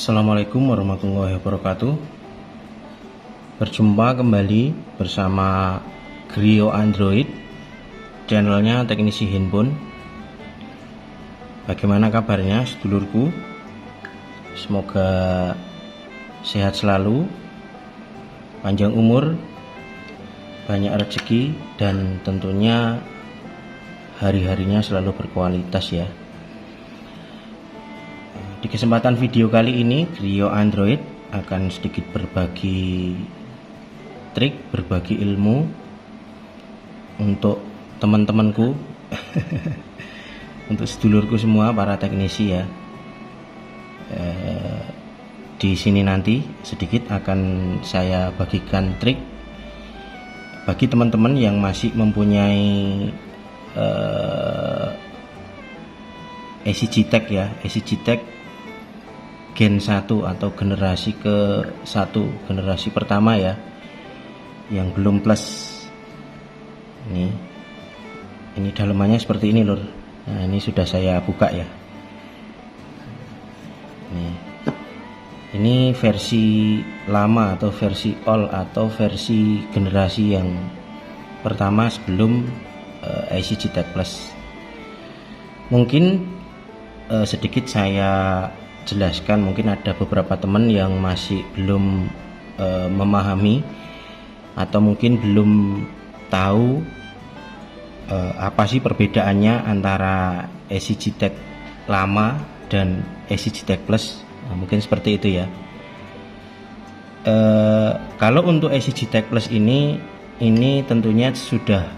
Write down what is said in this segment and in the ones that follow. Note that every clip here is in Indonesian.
Assalamualaikum warahmatullahi wabarakatuh. Berjumpa kembali bersama Griyo Android, channelnya teknisi handphone. Bagaimana kabarnya sedulurku? Semoga sehat selalu, panjang umur, banyak rezeki, dan tentunya hari-harinya selalu berkualitas ya. Di kesempatan video kali ini, Griyo Android akan sedikit berbagi trik, berbagi ilmu untuk teman-temanku, untuk sedulurku semua, para teknisi ya. Di sini nanti sedikit akan saya bagikan trik bagi teman-teman yang masih mempunyai EasyGTech ya, EasyGTech Gen 1 atau generasi ke-1, generasi pertama ya, yang belum plus. Ini dalamannya seperti ini lur. Nah, ini sudah saya buka ya. Ini versi lama atau versi all atau versi generasi yang pertama sebelum EasyGTech Plus. Mungkin sedikit saya jelaskan, mungkin ada beberapa teman yang masih belum memahami atau mungkin belum tahu apa sih perbedaannya antara EasyGTech lama dan EasyGTech Plus. Nah, mungkin seperti itu ya. Kalau untuk EasyGTech Plus ini tentunya sudah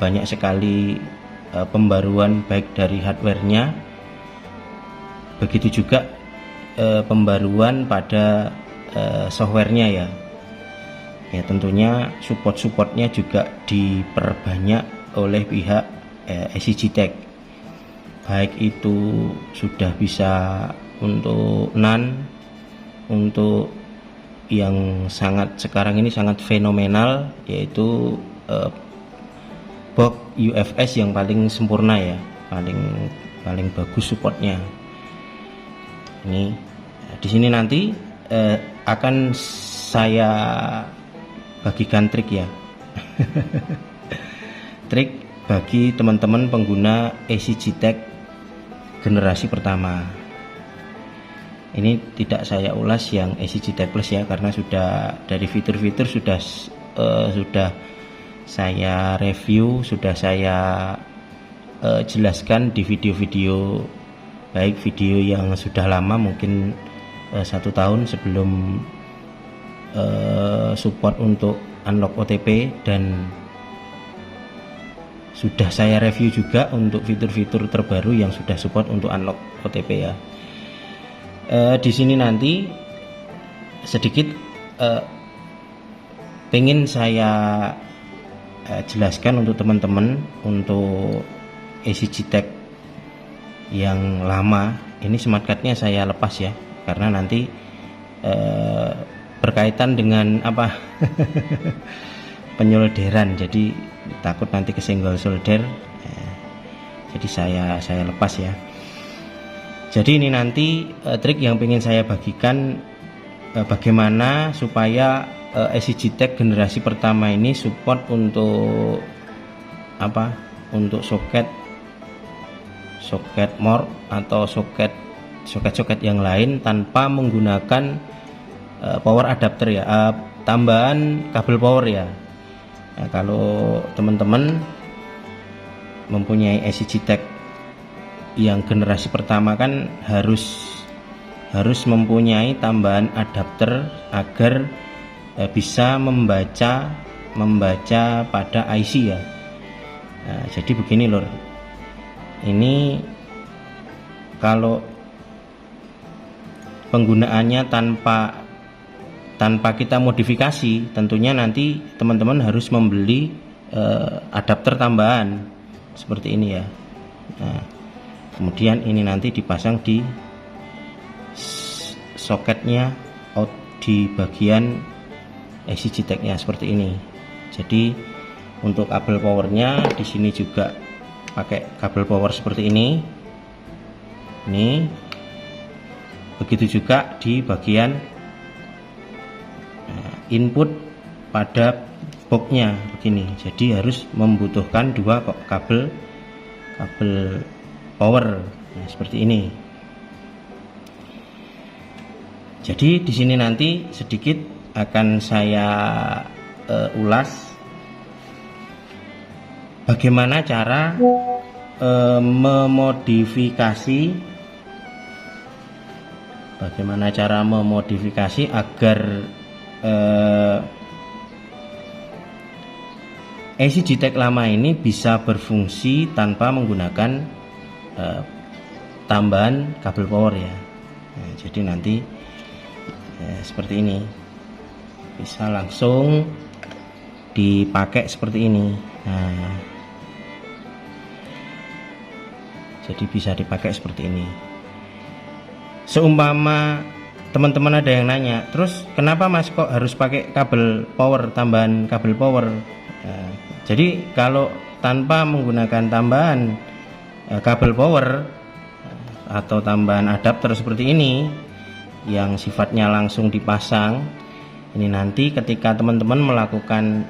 banyak sekali pembaruan baik dari hardware-nya, begitu juga pembaruan pada softwarenya ya. Ya tentunya supportnya juga diperbanyak oleh pihak EasyGTech, baik itu sudah bisa untuk NAN, untuk yang sekarang ini sangat fenomenal yaitu box UFS yang paling sempurna ya, paling bagus supportnya. Ini di sini nanti akan saya bagikan trik ya. Trik bagi teman-teman pengguna EasyGTech generasi pertama. Ini tidak saya ulas yang EasyGTech Plus ya, karena sudah dari fitur-fitur sudah saya review, sudah saya jelaskan di video-video, baik video yang sudah lama mungkin 1 tahun sebelum support untuk unlock OTP, dan sudah saya review juga untuk fitur-fitur terbaru yang sudah support untuk unlock OTP ya. Di sini nanti sedikit pengen saya jelaskan untuk teman-teman untuk EasyGTech yang lama. Ini smart cardnya saya lepas ya, karena nanti berkaitan dengan apa penyolderan, jadi takut nanti kesenggol solder, jadi saya lepas ya. Jadi ini nanti trik yang ingin saya bagikan, bagaimana supaya EasyGTech generasi pertama ini support untuk untuk soket more atau soket yang lain tanpa menggunakan power adapter ya, tambahan kabel power ya. Nah, kalau teman-teman mempunyai ECG-Tech yang generasi pertama kan harus mempunyai tambahan adapter agar bisa membaca pada IC ya. Nah, jadi begini lor, ini kalau penggunaannya tanpa kita modifikasi, tentunya nanti teman-teman harus membeli adapter tambahan seperti ini ya. Nah, kemudian ini nanti dipasang di soketnya di bagian ECG-Tech-nya seperti ini. Jadi untuk kabel powernya di sini juga pakai kabel power seperti ini. Begitu juga di bagian input pada boxnya begini. Jadi harus membutuhkan dua kabel power seperti ini. Jadi di sini nanti sedikit akan saya ulas bagaimana cara memodifikasi agar ECG-Tech lama ini bisa berfungsi tanpa menggunakan tambahan kabel power ya. Nah, jadi nanti seperti ini bisa langsung dipakai seperti ini. Nah, jadi bisa dipakai seperti ini. Seumpama teman-teman ada yang nanya, terus kenapa mas kok harus pakai kabel power, tambahan kabel power? Nah, jadi kalau tanpa menggunakan tambahan kabel power atau tambahan adapter seperti ini yang sifatnya langsung dipasang, ini nanti ketika teman-teman melakukan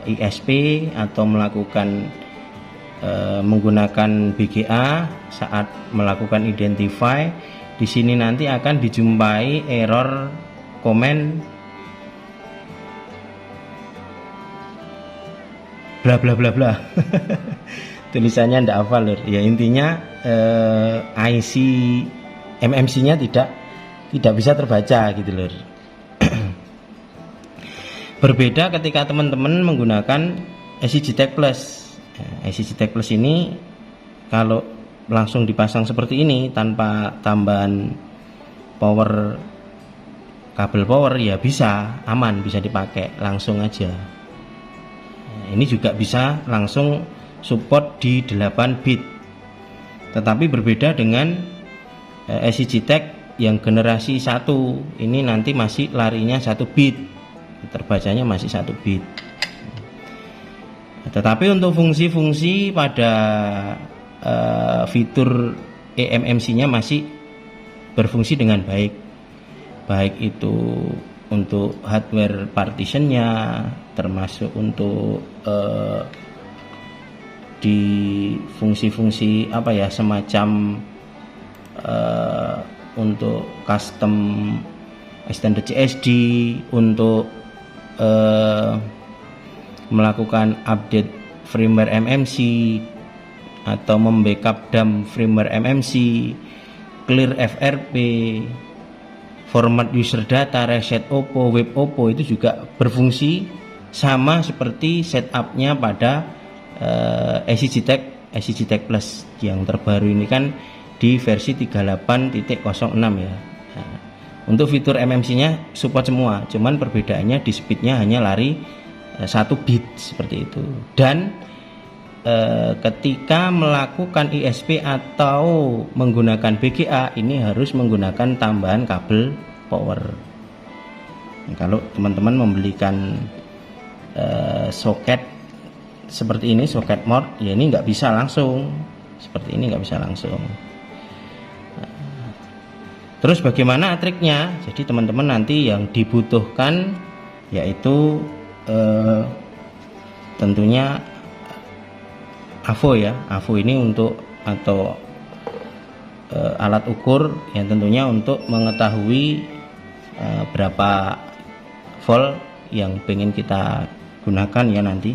ISP atau melakukan menggunakan BGA saat melakukan identify, di sini nanti akan dijumpai error komen bla bla bla bla. Tulisannya ndak hafal lur. Ya intinya IC MMC-nya tidak bisa terbaca gitu lur. Berbeda ketika teman-teman menggunakan ECG-Tech Plus. ECG-Tech Plus ini kalau langsung dipasang seperti ini tanpa tambahan power kabel power ya bisa aman, bisa dipakai langsung aja. Ini juga bisa langsung support di 8 bit. Tetapi berbeda dengan ECG-Tech yang generasi 1, ini nanti masih larinya 1 bit, terbacanya masih 1 bit. Tetapi untuk fungsi-fungsi pada fitur eMMC-nya masih berfungsi dengan baik, baik itu untuk hardware partitionnya, termasuk untuk di fungsi-fungsi semacam untuk custom extended CSD, untuk melakukan update firmware MMC atau membackup dump firmware MMC, clear FRP, format user data, reset OPPO, web OPPO, itu juga berfungsi sama seperti setupnya pada ECG-Tech Plus yang terbaru ini kan di versi 38.06 ya. Nah, untuk fitur MMC-nya support semua, cuman perbedaannya di speednya hanya lari 1 bit seperti itu. Dan ketika melakukan ISP atau menggunakan BGA ini harus menggunakan tambahan kabel power. Nah, kalau teman-teman membelikan soket seperti ini, soket mode ya, ini nggak bisa langsung seperti ini, nggak bisa langsung. Terus bagaimana triknya? Jadi teman-teman nanti yang dibutuhkan yaitu tentunya AVO ya. AVO ini untuk atau alat ukur yang tentunya untuk mengetahui berapa volt yang pengen kita gunakan ya nanti.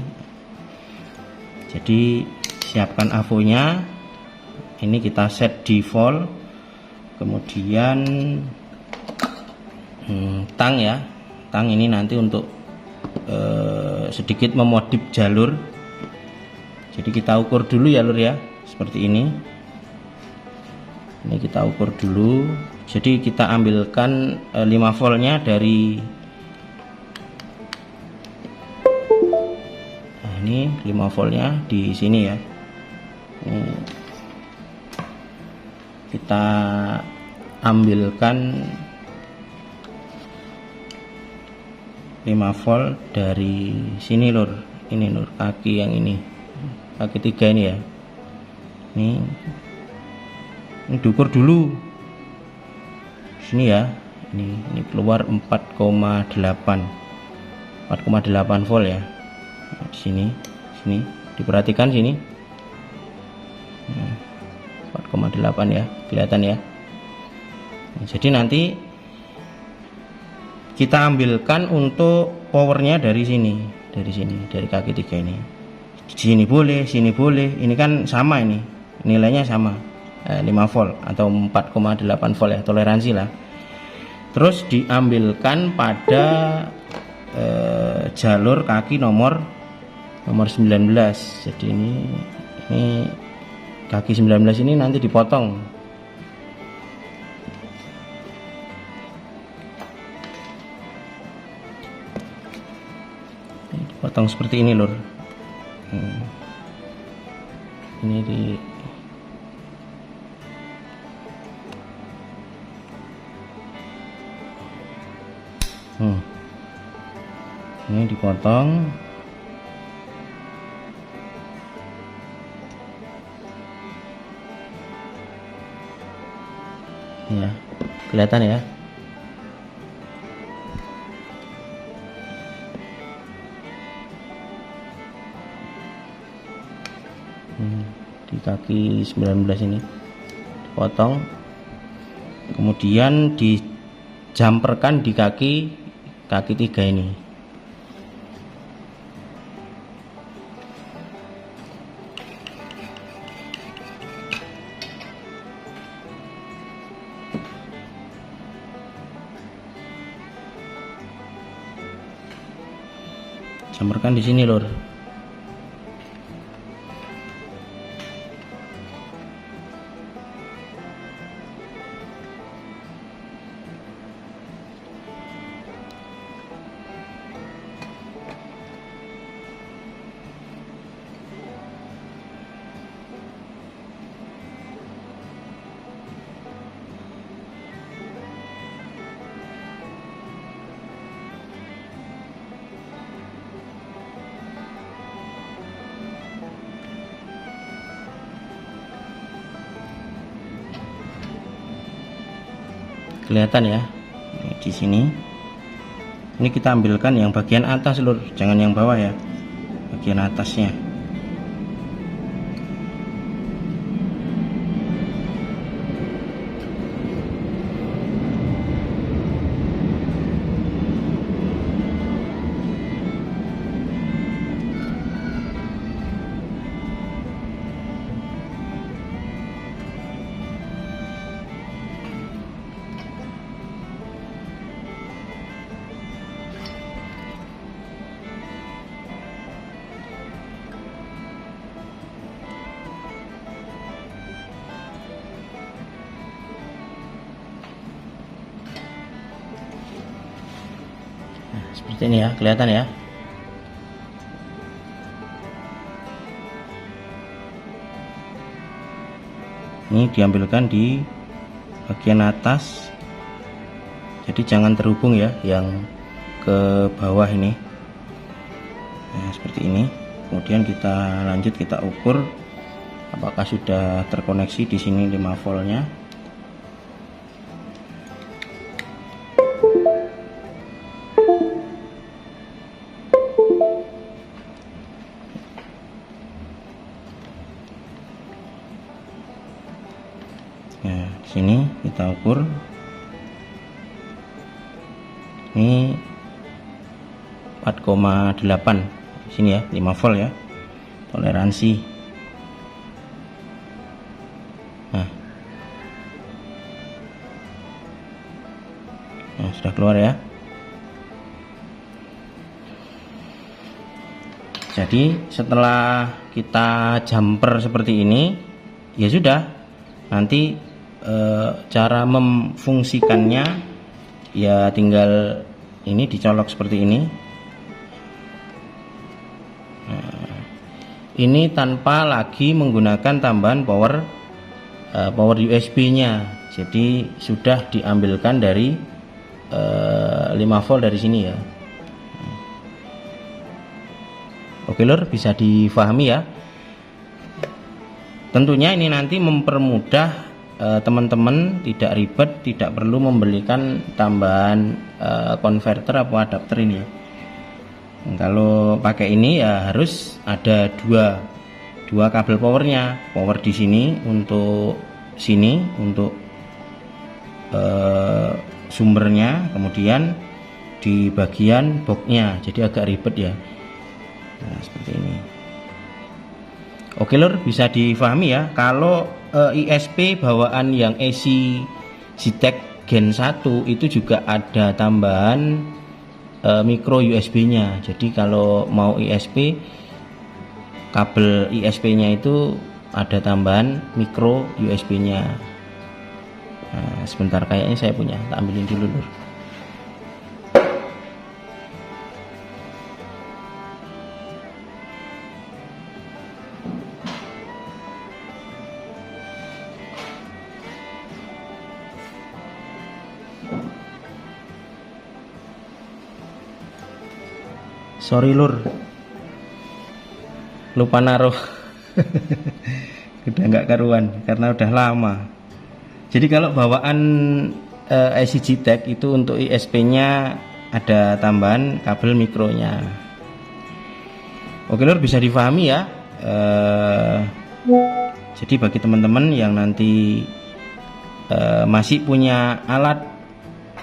Jadi siapkan AVO nya, ini kita set di volt, kemudian tang ya, tang ini nanti untuk sedikit memodif jalur. Jadi kita ukur dulu ya lur ya, seperti ini kita ukur dulu. Jadi kita ambilkan 5 voltnya dari ini 5 voltnya di sini ya. Kita ambilkan 5 volt dari sini lur. Ini lur, kaki yang ini, kaki 3 ini ya. Ini diukur dulu sini ya. Ini keluar 4,8 volt ya. Nah, di sini diperhatikan sini 4,8 ya, kelihatan ya. Nah, jadi nanti kita ambilkan untuk powernya dari sini, dari kaki 3 ini. Sini boleh, sini boleh. Ini kan sama, ini nilainya sama, 5 volt atau 4,8 volt ya, toleransi lah. Terus diambilkan pada jalur kaki nomor 19. Jadi ini kaki 19 ini nanti dipotong. Dipotong seperti ini lur. Ini ini dipotong ya, kelihatan ya. Di kaki 19 ini dipotong, kemudian dijamperkan di kaki 3 ini. Jamperkan di sini lur. Kelihatan ya. Di sini ini kita ambilkan yang bagian atas lur, jangan yang bawah ya, bagian atasnya. Seperti ini ya, kelihatan ya. Ini diambilkan di bagian atas, jadi jangan terhubung ya yang ke bawah ini. Nah, seperti ini. Kemudian kita lanjut, kita ukur apakah sudah terkoneksi di sini 5 voltnya. Nah, di sini kita ukur. Ini 4,8 sini ya, 5 volt ya toleransi. Nah, sudah keluar ya. Jadi setelah kita jumper seperti ini, ya sudah, nanti cara memfungsikannya ya tinggal ini dicolok seperti ini. Nah, ini tanpa lagi menggunakan tambahan power USB-nya. Jadi sudah diambilkan dari 5 volt dari sini ya. Oke lur, bisa difahami ya. Tentunya ini nanti mempermudah teman-teman, tidak ribet, tidak perlu membelikan tambahan konverter atau adapter ini. Kalau pakai ini ya harus ada dua kabel powernya, power di sini untuk sumbernya, kemudian di bagian boxnya, jadi agak ribet ya. Nah, seperti ini. Oke lur, bisa difahami ya. Kalau ISP bawaan yang AC Ztech Gen 1 itu juga ada tambahan micro USB-nya. Jadi kalau mau ISP, kabel ISP-nya itu ada tambahan micro USB-nya. Nah, sebentar, kayaknya saya punya, tak ambilin dulu lur. Sorry lur, lupa naruh. Udah nggak karuan karena udah lama. Jadi kalau bawaan AC Ztech itu untuk ISP-nya ada tambahan kabel mikronya. Oke lur, bisa difahami ya. Jadi bagi teman-teman yang nanti masih punya alat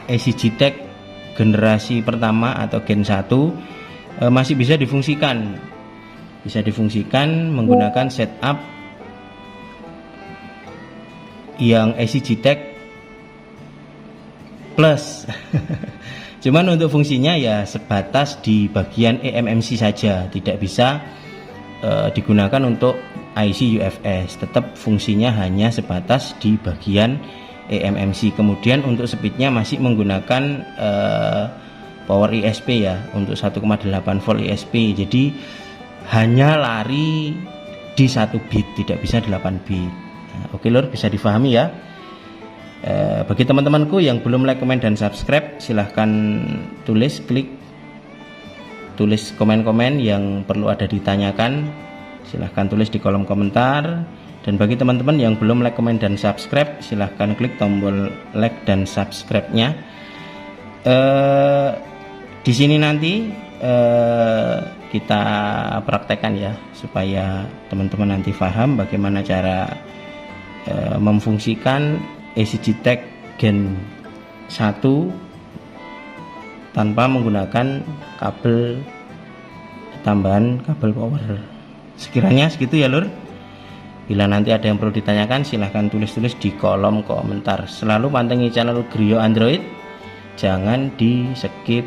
AC Ztech generasi pertama atau Gen 1, masih bisa difungsikan. Bisa difungsikan menggunakan setup yang AC Ztech Plus. Cuman untuk fungsinya ya sebatas di bagian eMMC saja, tidak bisa digunakan untuk IC UFS. Tetap fungsinya hanya sebatas di bagian eMMC. Kemudian untuk speednya masih menggunakan power ISP ya, untuk 1,8 volt ISP. Jadi hanya lari di 1 bit, tidak bisa 8 bit. Nah, oke lur, bisa difahami ya. Bagi teman-temanku yang belum like, comment, dan subscribe, silahkan tulis komen-komen yang perlu ada ditanyakan, silahkan tulis di kolom komentar. Dan bagi teman-teman yang belum like, comment, dan subscribe, silahkan klik tombol like dan subscribe-nya. Di sini nanti kita praktekkan ya, supaya teman-teman nanti paham bagaimana cara memfungsikan AC Ztech Gen 1 tanpa menggunakan kabel tambahan, kabel power. Sekiranya segitu ya lur. Bila nanti ada yang perlu ditanyakan, silahkan tulis-tulis di kolom komentar. Selalu pantengin channel Griyo Android, jangan di skip.